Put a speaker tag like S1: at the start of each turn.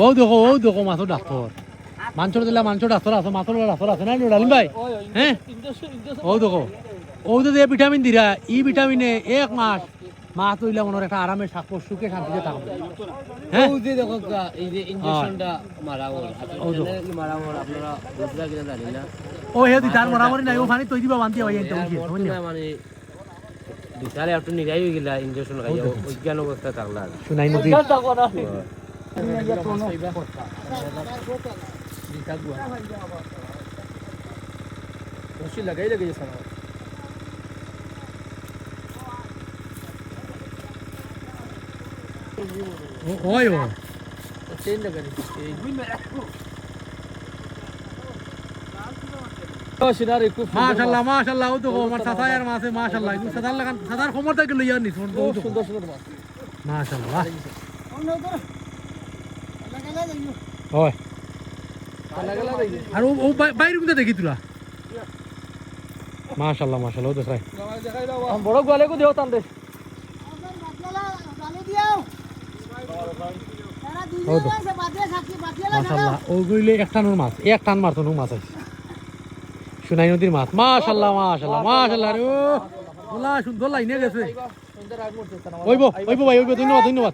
S1: ও দেখো মাছর ডাক্তার মাংসর দিলা মাংস ডাক্তার আছে মাছর ডাক্তার আছে না ডালিম ভাই হ্যাঁ ও দেখো ও তো যে ভিটামিন দিরা ই ভিটামিনে 1 মাস মাছ হইলে মনের একটা আরামে থাকবো সুখে শান্তিতে থাকবে হ্যাঁ
S2: ও যে দেখো এই যে ইনজেকশনটা মারা হল কি মারা হল আপনারা বুঝলা কিনা জানি না
S1: ও হে দিতার মরামরি নাই ও পানি তৈ দিবা বান্তি হয় এটা
S2: মানে বিশালে একটু নিগাই হয়ে গেলা ইনজেকশন খাইয়া অজ্ঞান অবস্থা থাকলা
S1: শুনাই নদী
S2: লাগাই লাগাই সারা
S1: ওই ও
S2: চেন লাগাই
S1: মাশাআল্লাহ মাশাআল্লাহ ও তো আমার সাতায়ের মাছে মাশাআল্লাহ ইদু সাদার লাগান সাদার খবর থেকে লইয়া নি সুন্দর সুন্দর মাছ মাশাআল্লাহ ওই আর ও বাইরে কোথা দেখি তুলা মাশাআল্লাহ মাশাআল্লাহ ও দেখাই
S2: বড় গোয়ালে কো দেও তান দে
S1: মাশাআল্লাহ ও গইলে এক টানের মাছ এক টান মারতো নো মাছ আছে সুনাই নদীর মাছ মাশাআল্লাহ মাশাআল্লাহ মাশাআল্লাহ রে ওলা সুন্দর লাইনে গেছে ওইবো ভাই ওইবো ধন্যবাদ